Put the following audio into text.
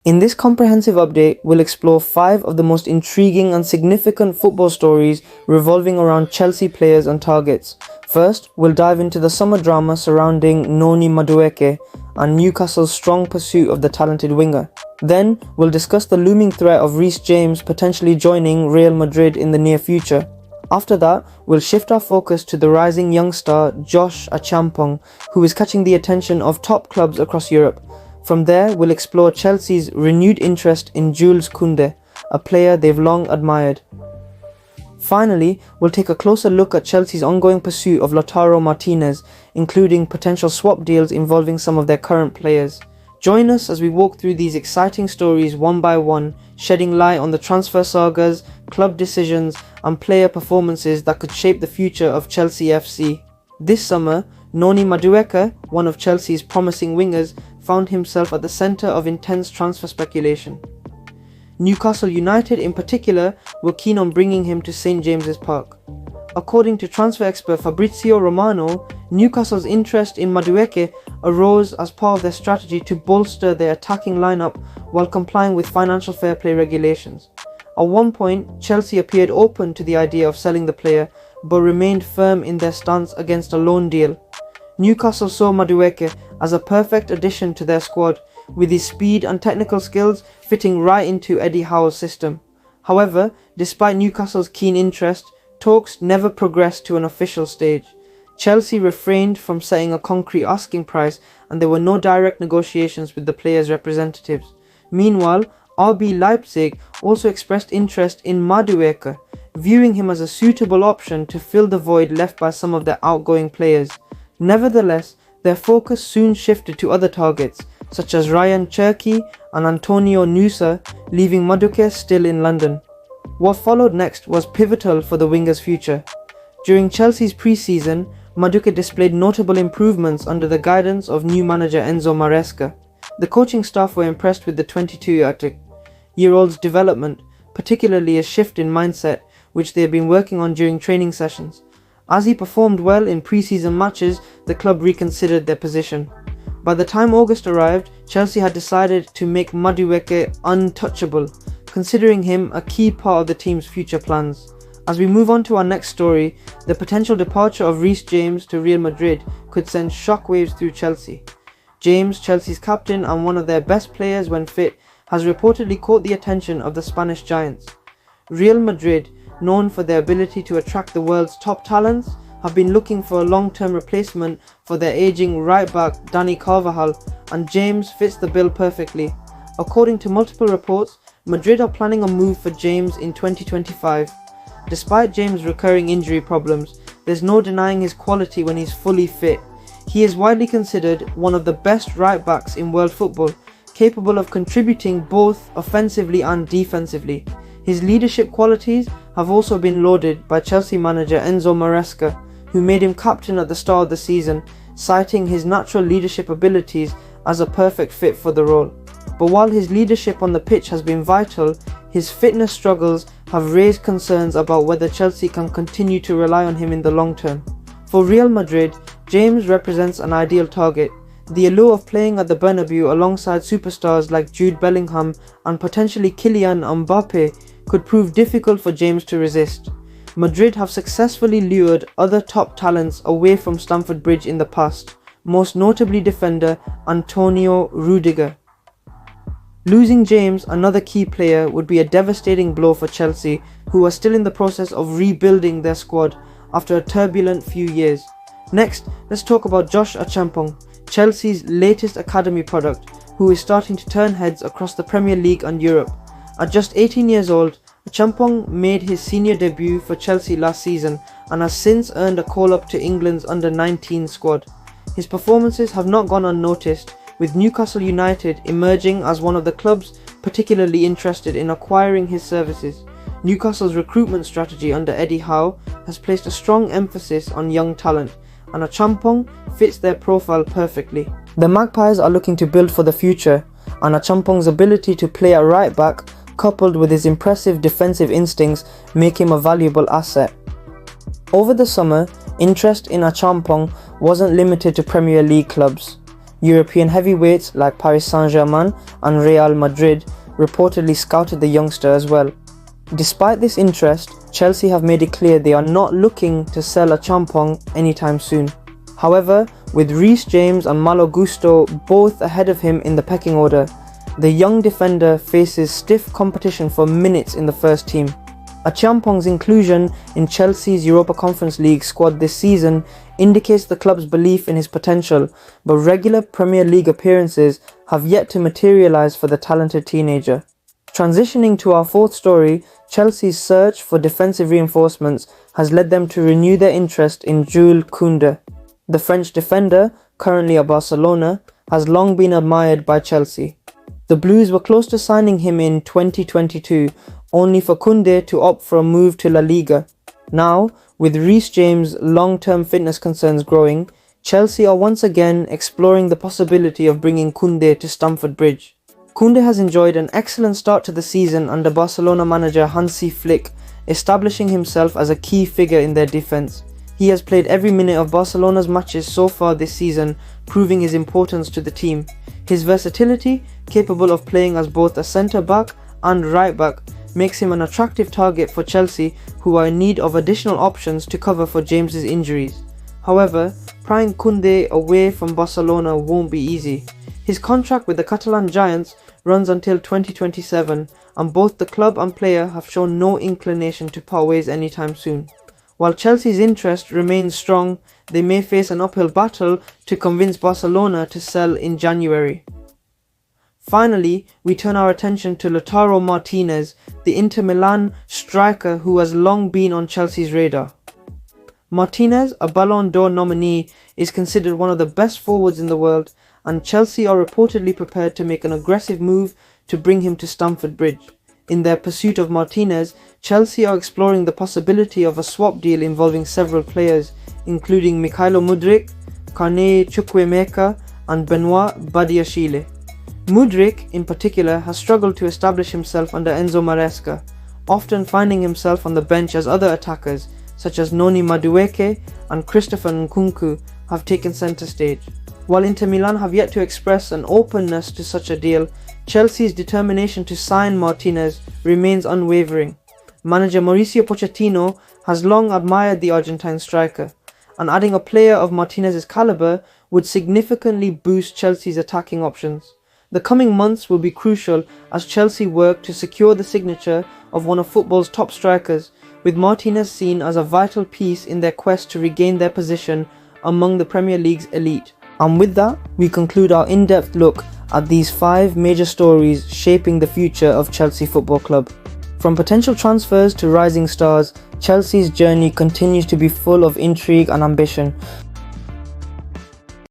In this comprehensive update, we'll explore 5 of the most intriguing and significant football stories revolving around Chelsea players and targets. First, we'll dive into the summer drama surrounding Noni Madueke and Newcastle's strong pursuit of the talented winger. Then, we'll discuss the looming threat of Reece James potentially joining Real Madrid in the near future. After that, we'll shift our focus to the rising youngster Josh Acheampong, who is catching the attention of top clubs across Europe. From there, we'll explore Chelsea's renewed interest in Jules Kounde, a player they've long admired. Finally, we'll take a closer look at Chelsea's ongoing pursuit of Lautaro Martinez, including potential swap deals involving some of their current players. Join us as we walk through these exciting stories one by one, shedding light on the transfer sagas, club decisions, and player performances that could shape the future of Chelsea FC. This summer, Noni Madueke, one of Chelsea's promising wingers, found himself at the centre of intense transfer speculation. Newcastle United in particular were keen on bringing him to St James's Park. According to transfer expert Fabrizio Romano, Newcastle's interest in Madueke arose as part of their strategy to bolster their attacking lineup while complying with financial fair play regulations. At one point, Chelsea appeared open to the idea of selling the player, but remained firm in their stance against a loan deal. Newcastle saw Madueke as a perfect addition to their squad, with his speed and technical skills fitting right into Eddie Howe's system. However, despite Newcastle's keen interest, talks never progressed to an official stage. Chelsea refrained from setting a concrete asking price, and there were no direct negotiations with the player's representatives. Meanwhile, RB Leipzig also expressed interest in Madueke, viewing him as a suitable option to fill the void left by some of their outgoing players. Nevertheless, their focus soon shifted to other targets, such as Ryan Cherki and Antonio Nusa, leaving Madueke still in London. What followed next was pivotal for the winger's future. During Chelsea's pre-season, Madueke displayed notable improvements under the guidance of new manager Enzo Maresca. The coaching staff were impressed with the 22-year-old's development, particularly a shift in mindset, which they had been working on during training sessions. As he performed well in pre-season matches, the club reconsidered their position. By the time August arrived, Chelsea had decided to make Madueke untouchable, considering him a key part of the team's future plans. As we move on to our next story, the potential departure of Reece James to Real Madrid could send shockwaves through Chelsea. James, Chelsea's captain and one of their best players when fit, has reportedly caught the attention of the Spanish giants. Real Madrid, known for their ability to attract the world's top talents, have been looking for a long-term replacement for their aging right-back Dani Carvajal, and James fits the bill perfectly. According to multiple reports, Madrid are planning a move for James in 2025. Despite James' recurring injury problems, there's no denying his quality when he's fully fit. He is widely considered one of the best right-backs in world football, capable of contributing both offensively and defensively. His leadership qualities have also been lauded by Chelsea manager Enzo Maresca, who made him captain at the start of the season, citing his natural leadership abilities as a perfect fit for the role. But while his leadership on the pitch has been vital, his fitness struggles have raised concerns about whether Chelsea can continue to rely on him in the long term. For Real Madrid, James represents an ideal target. The allure of playing at the Bernabeu alongside superstars like Jude Bellingham and potentially Kylian Mbappe could prove difficult for James to resist. Madrid have successfully lured other top talents away from Stamford Bridge in the past, most notably defender Antonio Rudiger. Losing James, another key player, would be a devastating blow for Chelsea, who are still in the process of rebuilding their squad after a turbulent few years. Next, let's talk about Josh Acheampong, Chelsea's latest academy product, who is starting to turn heads across the Premier League and Europe. At just 18 years old, Acheampong made his senior debut for Chelsea last season and has since earned a call-up to England's under-19 squad. His performances have not gone unnoticed, with Newcastle United emerging as one of the clubs particularly interested in acquiring his services. Newcastle's recruitment strategy under Eddie Howe has placed a strong emphasis on young talent, and Acheampong fits their profile perfectly. The Magpies are looking to build for the future, and Acheampong's ability to play at right back, coupled with his impressive defensive instincts, make him a valuable asset. Over the summer, interest in Acheampong wasn't limited to Premier League clubs. European heavyweights like Paris Saint-Germain and Real Madrid reportedly scouted the youngster as well. Despite this interest, Chelsea have made it clear they are not looking to sell Acheampong anytime soon. However, with Reece James and Malo Gusto both ahead of him in the pecking order, the young defender faces stiff competition for minutes in the first team. Acheampong's inclusion in Chelsea's Europa Conference League squad this season indicates the club's belief in his potential, but regular Premier League appearances have yet to materialise for the talented teenager. Transitioning to our fourth story, Chelsea's search for defensive reinforcements has led them to renew their interest in Jules Kounde. The French defender, currently at Barcelona, has long been admired by Chelsea. The Blues were close to signing him in 2022, only for Kounde to opt for a move to La Liga. Now, with Reece James' long-term fitness concerns growing, Chelsea are once again exploring the possibility of bringing Kounde to Stamford Bridge. Kounde has enjoyed an excellent start to the season under Barcelona manager Hansi Flick, establishing himself as a key figure in their defense. He has played every minute of Barcelona's matches so far this season, proving his importance to the team. His versatility, capable of playing as both a centre-back and right-back, makes him an attractive target for Chelsea, who are in need of additional options to cover for James's injuries. However, prying Kounde away from Barcelona won't be easy. His contract with the Catalan Giants runs until 2027, and both the club and player have shown no inclination to part ways anytime soon. While Chelsea's interest remains strong, they may face an uphill battle to convince Barcelona to sell in January. Finally, we turn our attention to Lautaro Martinez, the Inter Milan striker who has long been on Chelsea's radar. Martinez, a Ballon d'Or nominee, is considered one of the best forwards in the world, and Chelsea are reportedly prepared to make an aggressive move to bring him to Stamford Bridge. In their pursuit of Martinez, Chelsea are exploring the possibility of a swap deal involving several players, including Mykhailo Mudryk, Carne Chukwuemeka and Benoit Badiashile. Mudryk, in particular, has struggled to establish himself under Enzo Maresca, often finding himself on the bench as other attackers, such as Noni Madueke and Christopher Nkunku, have taken centre stage. While Inter Milan have yet to express an openness to such a deal, Chelsea's determination to sign Martinez remains unwavering. Manager Mauricio Pochettino has long admired the Argentine striker, and adding a player of Martinez's calibre would significantly boost Chelsea's attacking options. The coming months will be crucial as Chelsea work to secure the signature of one of football's top strikers, with Martinez seen as a vital piece in their quest to regain their position among the Premier League's elite. And with that, we conclude our in-depth look at these 5 major stories shaping the future of Chelsea Football Club. From potential transfers to rising stars, Chelsea's journey continues to be full of intrigue and ambition.